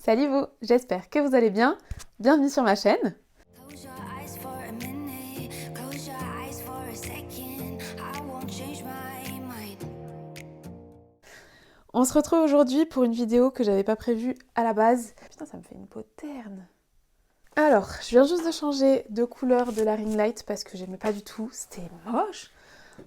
Salut vous, j'espère que vous allez bien. Bienvenue sur ma chaîne. On se retrouve aujourd'hui pour une vidéo que j'avais pas prévue à la base. Putain, ça me fait une peau terne. Alors, je viens juste de changer de couleur de la ring light parce que j'aimais pas du tout, c'était moche.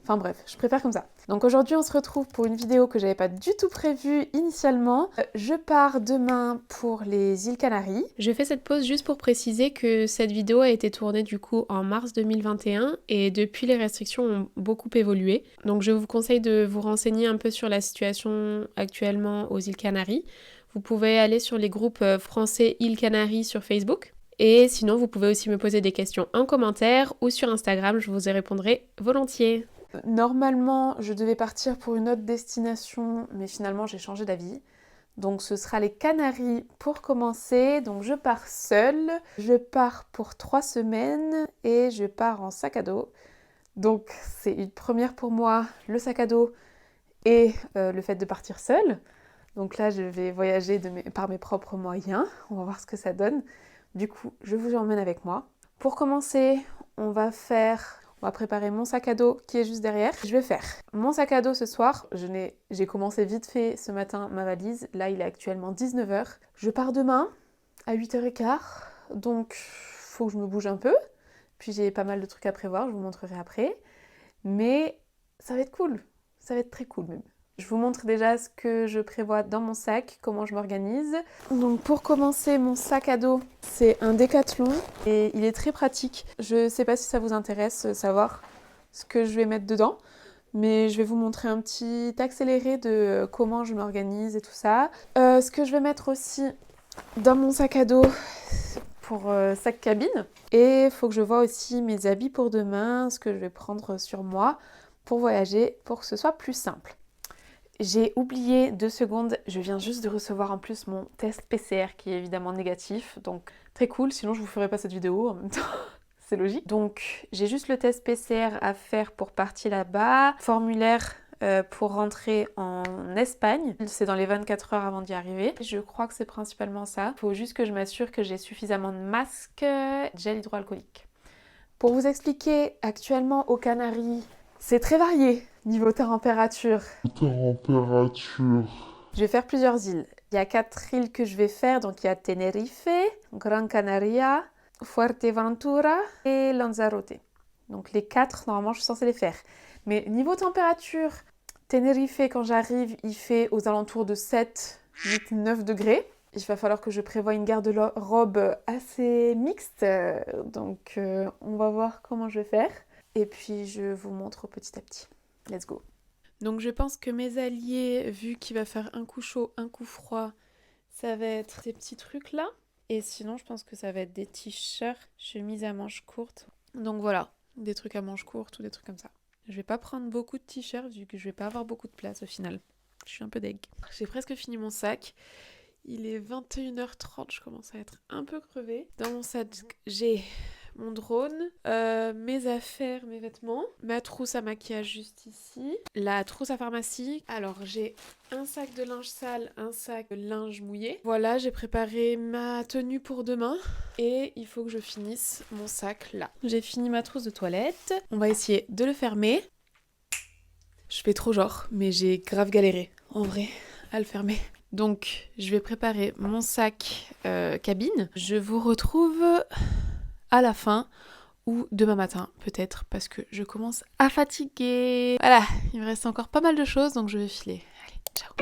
Enfin bref, je préfère comme ça. Donc aujourd'hui, on se retrouve pour une vidéo que j'avais pas du tout prévue initialement. Je pars demain pour les îles Canaries. Je fais cette pause juste pour préciser que cette vidéo a été tournée du coup en mars 2021 et depuis les restrictions ont beaucoup évolué. Donc je vous conseille de vous renseigner un peu sur la situation actuellement aux îles Canaries. Vous pouvez aller sur les groupes français îles Canaries sur Facebook. Et sinon, vous pouvez aussi me poser des questions en commentaire ou sur Instagram, je vous y répondrai volontiers. Normalement, je devais partir pour une autre destination, mais finalement, j'ai changé d'avis. Donc, ce sera les Canaries pour commencer. Donc, je pars seule. Je pars pour 3 semaines et je pars en sac à dos. Donc, c'est une première pour moi, le sac à dos et le fait de partir seule. Donc là, je vais voyager par mes propres moyens. On va voir ce que ça donne. Du coup, je vous emmène avec moi. Pour commencer, on va préparer mon sac à dos qui est juste derrière. Je vais faire mon sac à dos ce soir. J'ai commencé vite fait ce matin ma valise. Là, il est actuellement 19h. Je pars demain à 8h15. Donc, faut que je me bouge un peu. Puis j'ai pas mal de trucs à prévoir, je vous montrerai après. Mais ça va être cool. Ça va être très cool même. Je vous montre déjà ce que je prévois dans mon sac, comment je m'organise. Donc pour commencer, mon sac à dos, c'est un Décathlon et il est très pratique. Je ne sais pas si ça vous intéresse, savoir ce que je vais mettre dedans, mais je vais vous montrer un petit accéléré de comment je m'organise et tout ça. Ce que je vais mettre aussi dans mon sac à dos pour sac cabine. Et il faut que je vois aussi mes habits pour demain, ce que je vais prendre sur moi pour voyager, pour que ce soit plus simple. J'ai oublié 2 secondes, je viens juste de recevoir en plus mon test PCR qui est évidemment négatif, donc très cool, sinon je vous ferai pas cette vidéo en même temps, c'est logique. Donc j'ai juste le test PCR à faire pour partir là-bas, formulaire pour rentrer en Espagne, c'est dans les 24 heures avant d'y arriver. Je crois que c'est principalement ça, il faut juste que je m'assure que j'ai suffisamment de masques, gel hydroalcoolique. Pour vous expliquer, actuellement aux Canaries, c'est très varié niveau température. Je vais faire plusieurs îles. Il y a 4 îles que je vais faire, donc il y a Tenerife, Gran Canaria, Fuerteventura et Lanzarote. Donc les 4, normalement, je suis censée les faire. Mais niveau température, Tenerife, quand j'arrive, il fait aux alentours de 7, 8, 9 degrés. Il va falloir que je prévoie une garde-robe assez mixte, donc on va voir comment je vais faire. Et puis je vous montre petit à petit. Let's go. Donc je pense que mes alliés, vu qu'il va faire un coup chaud, un coup froid, ça va être ces petits trucs là. Et sinon je pense que ça va être des t-shirts, chemises à manches courtes. Donc voilà, des trucs à manches courtes ou des trucs comme ça. Je vais pas prendre beaucoup de t-shirts vu que je vais pas avoir beaucoup de place au final. Je suis un peu deg. J'ai presque fini mon sac. Il est 21h30, je commence à être un peu crevée. Dans mon sac, j'ai mon drone, mes affaires, mes vêtements, ma trousse à maquillage juste ici, la trousse à pharmacie. Alors j'ai un sac de linge sale, un sac de linge mouillé. Voilà, j'ai préparé ma tenue pour demain et il faut que je finisse mon sac là. J'ai fini ma trousse de toilette. On va essayer de le fermer. Je fais trop genre, mais j'ai grave galéré en vrai à le fermer. Donc, je vais préparer mon sac cabine. Je vous retrouve à la fin ou demain matin, peut-être, parce que je commence à fatiguer. Voilà, il me reste encore pas mal de choses, donc je vais filer. Allez, ciao.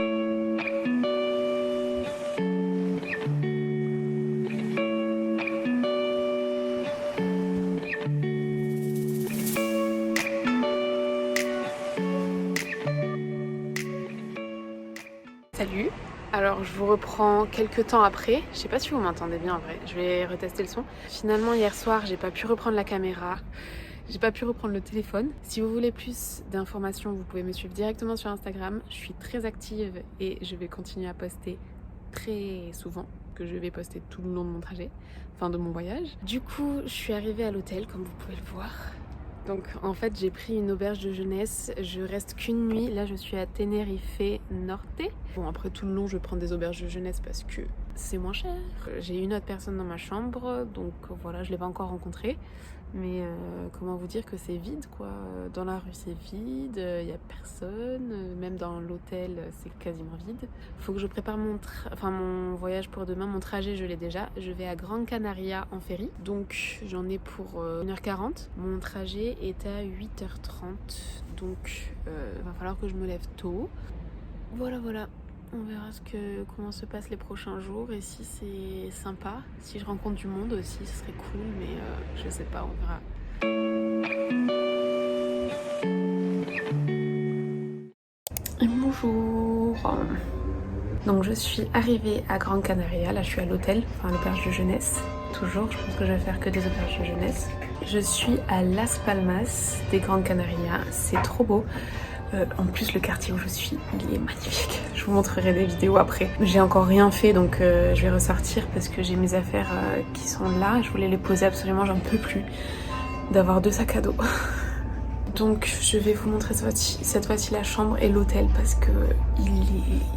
Salut. Alors je vous reprends quelques temps après, je sais pas si vous m'entendez bien en vrai, je vais retester le son. Finalement hier soir j'ai pas pu reprendre la caméra, j'ai pas pu reprendre le téléphone. Si vous voulez plus d'informations, vous pouvez me suivre directement sur Instagram, je suis très active et je vais continuer à poster très souvent, que je vais poster tout le long de mon trajet, enfin de mon voyage. Du coup je suis arrivée à l'hôtel comme vous pouvez le voir. Donc en fait j'ai pris une auberge de jeunesse, je reste qu'une nuit, là je suis à Tenerife Norte. Bon après tout le long je prends des auberges de jeunesse parce que c'est moins cher. J'ai une autre personne dans ma chambre, donc voilà, je l'ai pas encore rencontrée. Mais comment vous dire que c'est vide quoi. Dans la rue c'est vide, il n'y a personne, même dans l'hôtel c'est quasiment vide. Faut que je prépare mon voyage pour demain, mon trajet je l'ai déjà. Je vais à Gran Canaria en ferry, donc j'en ai pour 1h40. Mon trajet est à 8h30, donc va falloir que je me lève tôt. Voilà. On verra comment se passent les prochains jours et si c'est sympa. Si je rencontre du monde aussi, ce serait cool, mais je sais pas, on verra. Et bonjour. Donc je suis arrivée à Gran Canaria, là je suis à l'hôtel, enfin l'auberge de jeunesse. Toujours, je pense que je vais faire que des auberges de jeunesse. Je suis à Las Palmas des Gran Canaria, c'est trop beau. En plus le quartier où je suis, il est magnifique. Je vous montrerai des vidéos après. J'ai encore rien fait donc je vais ressortir parce que j'ai mes affaires qui sont là. Je voulais les poser absolument, j'en peux plus d'avoir 2 sacs à dos. Donc je vais vous montrer cette fois-ci la chambre et l'hôtel parce que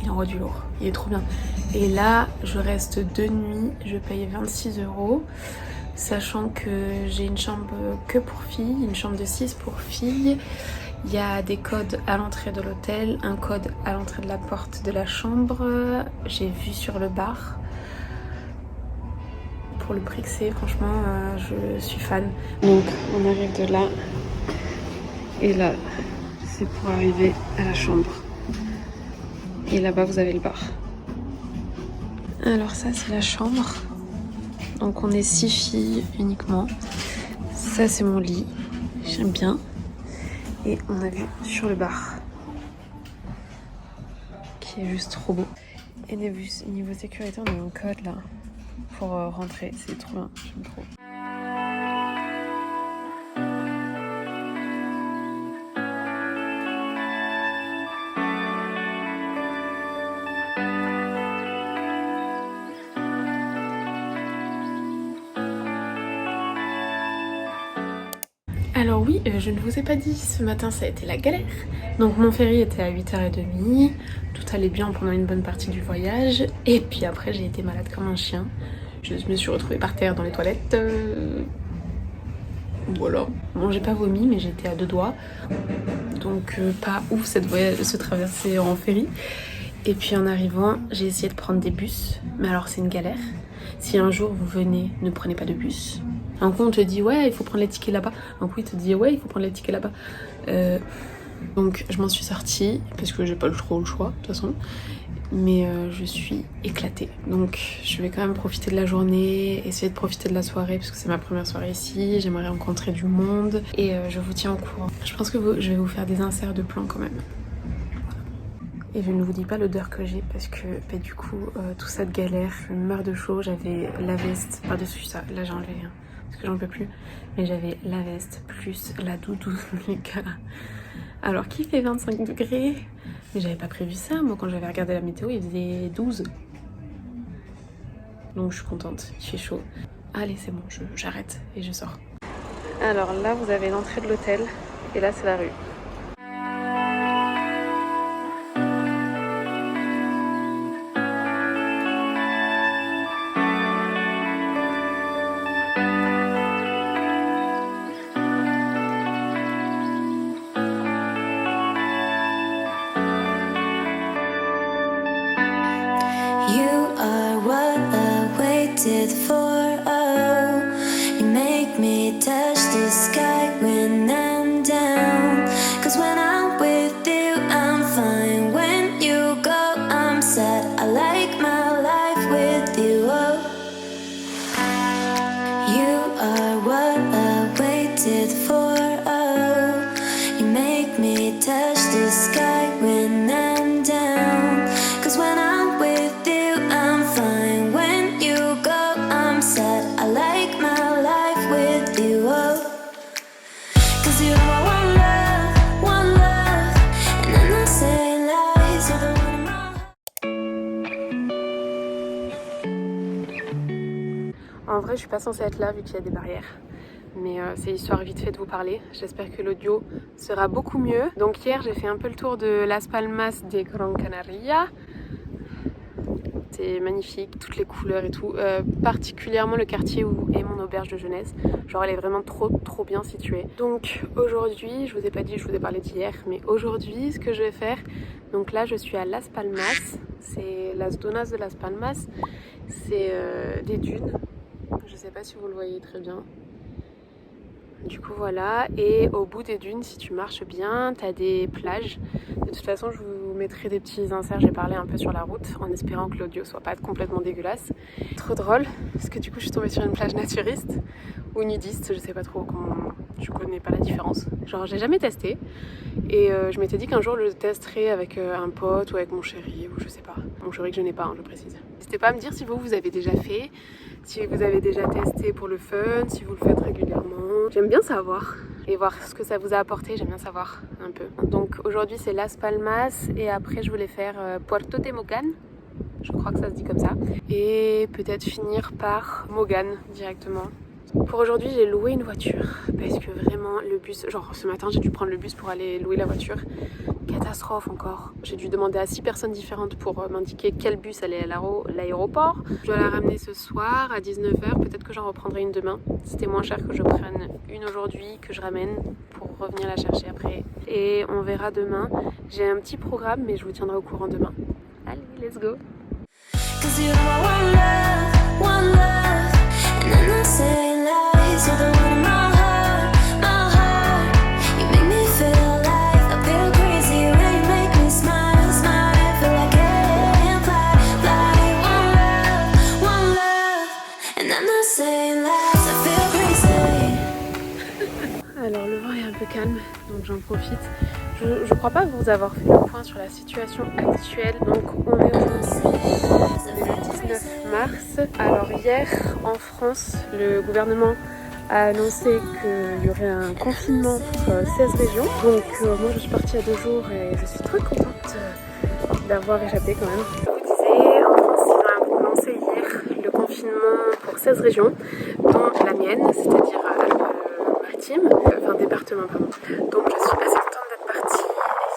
il envoie du lourd. Il est trop bien. Et là je reste 2 nuits, je paye 26 €. Sachant que j'ai une chambre que pour filles, une chambre de 6 pour filles. Il y a des codes à l'entrée de l'hôtel, un code à l'entrée de la porte de la chambre. J'ai vu sur le bar. Pour le prix que c'est, franchement, je suis fan. Donc, on arrive de là. Et là, c'est pour arriver à la chambre. Et là-bas, vous avez le bar. Alors ça, c'est la chambre. Donc, on est 6 filles uniquement. Ça, c'est mon lit. J'aime bien. Et on a vu sur le bar qui est juste trop beau. Et niveau sécurité, on a un code là pour rentrer, c'est trop bien, j'aime trop. Alors oui, je ne vous ai pas dit, ce matin ça a été la galère. Donc mon ferry était à 8h30, tout allait bien pendant une bonne partie du voyage. Et puis après j'ai été malade comme un chien. Je me suis retrouvée par terre dans les toilettes. Voilà. Bon, j'ai pas vomi mais j'étais à 2 doigts. Donc pas ouf ce traversée en ferry. Et puis en arrivant, j'ai essayé de prendre des bus. Mais alors c'est une galère. Si un jour vous venez, ne prenez pas de bus. Un coup on te dit ouais il faut prendre les tickets là-bas, un coup il te dit ouais il faut prendre les tickets là-bas. Donc je m'en suis sortie parce que j'ai pas trop le choix de toute façon. Mais je suis éclatée. Donc je vais quand même profiter de la journée, essayer de profiter de la soirée parce que c'est ma première soirée ici, j'aimerais rencontrer du monde et je vous tiens au courant. Je pense que je vais vous faire des inserts de plans quand même. Et je ne vous dis pas l'odeur que j'ai parce que du coup tout ça de galère, je meurs de chaud, j'avais la veste par-dessus ça, là j'ai enlevé rien. Parce que j'en peux plus, mais j'avais la veste plus la doudoune les gars. Alors qui fait 25 degrés? Mais j'avais pas prévu ça, moi quand j'avais regardé la météo il faisait 12. Donc je suis contente, il fait chaud. Allez c'est bon, j'arrête et je sors. Alors là vous avez l'entrée de l'hôtel et là c'est la rue. You are what I waited for, oh. You make me touch the sky when I'm down. 'Cause when I'm with you, I'm fine. When you go, I'm sad. I like my life with you, oh. You are what I waited for, oh. You make me touch the sky when I'm down. 'Cause when I'm with you, I'm fine. When you go, I'm sad. I like my life with you, oh. 'Cause you're my one love, and I'm not saying lies. You're the one in my heart. En vrai je suis pas censée être là vu qu'il y a des barrières. Mais c'est histoire vite fait de vous parler. J'espère que l'audio sera beaucoup mieux. Donc hier j'ai fait un peu le tour de Las Palmas de Gran Canaria. c'est magnifique, toutes les couleurs et tout. Particulièrement le quartier où est mon auberge de jeunesse. Genre elle est vraiment trop bien située. Donc aujourd'hui, je vous ai pas dit, je vous ai parlé d'hier, mais aujourd'hui ce que je vais faire, donc là je suis à Las Palmas, c'est Las Dunas de Las Palmas, c'est des dunes, je sais pas si vous le voyez très bien. Du coup voilà, et au bout des dunes, si tu marches bien, t'as des plages. De toute façon, je vous mettrai des petits inserts, j'ai parlé un peu sur la route, en espérant que l'audio soit pas complètement dégueulasse. Trop drôle, parce que du coup je suis tombée sur une plage naturiste, ou nudiste, je sais pas trop comment, je connais pas la différence. Genre j'ai jamais testé, et je m'étais dit qu'un jour je le testerais avec un pote, ou avec mon chéri, ou je sais pas. Mon chéri que je n'ai pas, hein, je précise. N'hésitez pas à me dire si vous avez déjà fait, si vous avez déjà testé pour le fun, si vous le faites régulièrement. J'aime bien savoir et voir ce que ça vous a apporté, j'aime bien savoir un peu. Donc aujourd'hui c'est Las Palmas et après je voulais faire Puerto de Mogan, je crois que ça se dit comme ça. Et peut-être finir par Mogan directement. Pour aujourd'hui j'ai loué une voiture parce que vraiment le bus, genre ce matin j'ai dû prendre le bus pour aller louer la voiture. Catastrophe encore. J'ai dû demander à 6 personnes différentes pour m'indiquer quel bus allait à l'aéroport. Je dois la ramener ce soir à 19h, peut-être que j'en reprendrai une demain. C'était moins cher que je prenne une aujourd'hui, que je ramène pour revenir la chercher après. Et on verra demain. J'ai un petit programme mais je vous tiendrai au courant demain. Allez, let's go! Alors le vent est un peu calme, donc j'en profite. Je crois pas vous avoir fait le point sur la situation actuelle. Donc on est aujourd'hui le 19 mars. Alors hier en France, le gouvernement a annoncé qu'il y aurait un confinement pour 16 régions. Donc moi je suis partie il y a 2 jours et je suis très contente d'avoir échappé quand même. Je vous disais, en France ils ont annoncé hier le confinement pour 16 régions, dont la mienne, c'est-à-dire enfin département pardon. Donc je suis assez contente d'être partie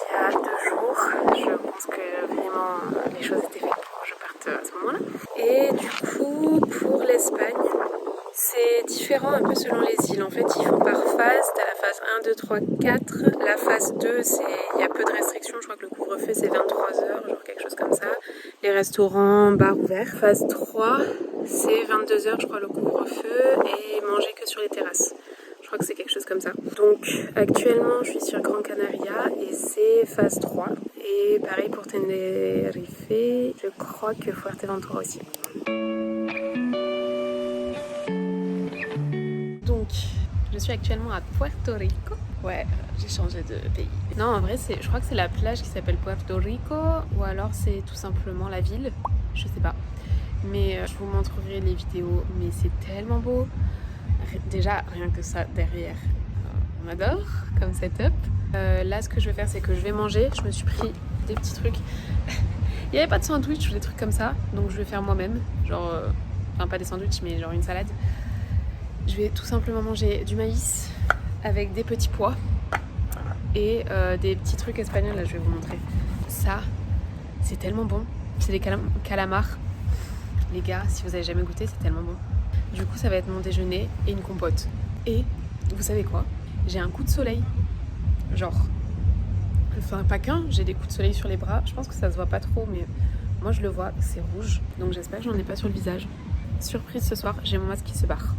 il y a 2 jours. Je pense que vraiment les choses étaient faites pour que je parte à ce moment-là. Et du coup pour l'Espagne, c'est différent un peu selon les îles. En fait ils font par phase. T'as la phase 1, 2, 3, 4. La phase 2 il y a peu de restrictions. Je crois que le couvre-feu c'est 23h, genre quelque chose comme ça. Les restaurants, bars ouverts. Phase 3 c'est 22h je crois le couvre-feu et manger que sur les terrasses. Je crois que c'est quelque chose comme ça. Donc actuellement je suis sur Gran Canaria et c'est phase 3. Et pareil pour Tenerife, je crois que Fuerteventura aussi. Donc je suis actuellement à Puerto Rico. Ouais, j'ai changé de pays. Non en vrai je crois que c'est la plage qui s'appelle Puerto Rico ou alors c'est tout simplement la ville. Je sais pas. Mais je vous montrerai les vidéos. Mais c'est tellement beau. Déjà, rien que ça derrière, on adore comme setup. Là, ce que je vais faire, c'est que je vais manger. Je me suis pris des petits trucs. Il n'y avait pas de sandwich ou des trucs comme ça, donc je vais faire moi-même. Genre, enfin pas des sandwichs, mais genre une salade. Je vais tout simplement manger du maïs avec des petits pois et des petits trucs espagnols. Là, je vais vous montrer. Ça, c'est tellement bon. C'est des calamars. Les gars, si vous avez jamais goûté, c'est tellement bon. Du coup, ça va être mon déjeuner et une compote. Et, vous savez quoi? J'ai un coup de soleil. Genre, enfin pas qu'un, j'ai des coups de soleil sur les bras. Je pense que ça se voit pas trop, mais moi je le vois, c'est rouge. Donc j'espère que j'en ai pas sur le visage. Surprise ce soir, j'ai mon masque qui se barre.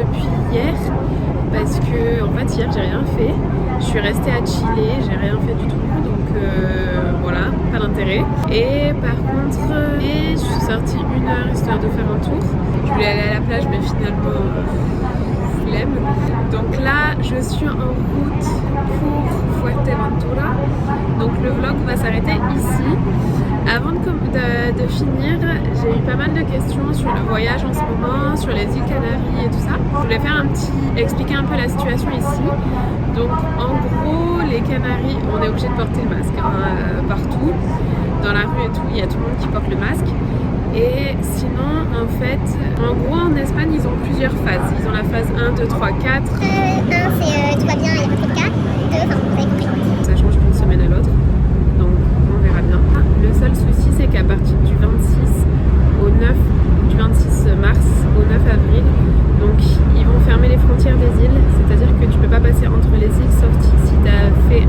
depuis hier parce que en fait hier j'ai rien fait. Je suis restée à chiller, j'ai rien fait du tout, donc voilà, pas d'intérêt. Et par contre, je suis sortie 1 heure histoire de faire un tour. Je voulais aller à la plage mais finalement flemme. Donc là je suis en route pour Fuerteventura. Donc le vlog va s'arrêter ici. Avant de finir, j'ai eu pas mal de questions sur le voyage en ce moment, sur les îles Canaries et tout ça. Je voulais faire expliquer un peu la situation ici. Donc en gros, les Canaries, on est obligé de porter le masque partout. Dans la rue et tout, il y a tout le monde qui porte le masque. Et sinon, en fait, en gros en Espagne, ils ont plusieurs phases. Ils ont la phase 1, 2, 3, 4. 1, c'est tout va bien, il n'y a pas trop de cas. 2, enfin, vous avez compris. Ça change d'une semaine à l'autre. Donc on verra bien. Le seul souci, c'est qu'à partir du 26 mars au 9 avril, donc ils vont fermer les frontières des îles, c'est-à-dire que tu peux pas passer entre les îles sauf si tu as fait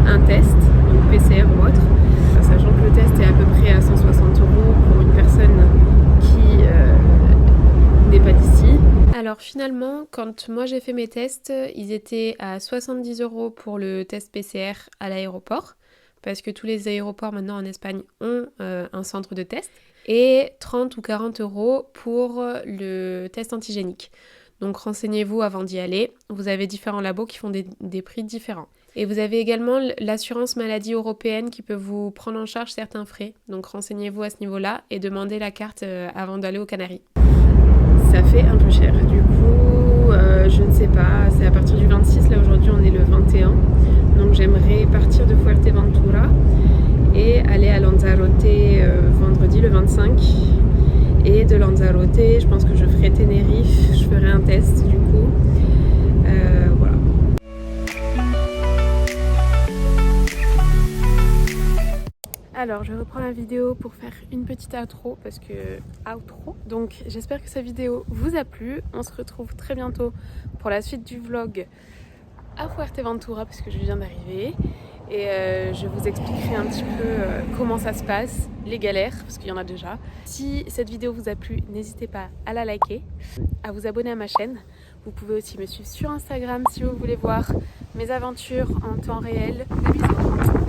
un test, donc PCR ou autre, sachant que le test est à peu près à 160 € pour une personne qui n'est pas d'ici. Alors finalement, quand moi j'ai fait mes tests, ils étaient à 70 € pour le test PCR à l'aéroport, parce que tous les aéroports maintenant en Espagne ont un centre de test, et 30 ou 40 € pour le test antigénique. Donc renseignez-vous avant d'y aller, vous avez différents labos qui font des prix différents. Et vous avez également l'assurance maladie européenne qui peut vous prendre en charge certains frais, donc renseignez-vous à ce niveau-là et demandez la carte avant d'aller aux Canaries. Ça fait un peu cher, du coup je ne sais pas, c'est à partir du 26, là aujourd'hui on est le 21, donc j'aimerais partir de Fuerteventura et aller à Lanzarote vendredi le 25, et de Lanzarote je pense que je ferai Tenerife, je ferai un test du coup, voilà. Alors je reprends la vidéo pour faire une petite outro donc j'espère que cette vidéo vous a plu. On se retrouve très bientôt pour la suite du vlog à Fuerteventura parce que je viens d'arriver, et je vous expliquerai un petit peu comment ça se passe, les galères parce qu'il y en a déjà. Si cette vidéo vous a plu, n'hésitez pas à la liker, à vous abonner à ma chaîne. Vous pouvez aussi me suivre sur Instagram si vous voulez voir mes aventures en temps réel. Des bisous.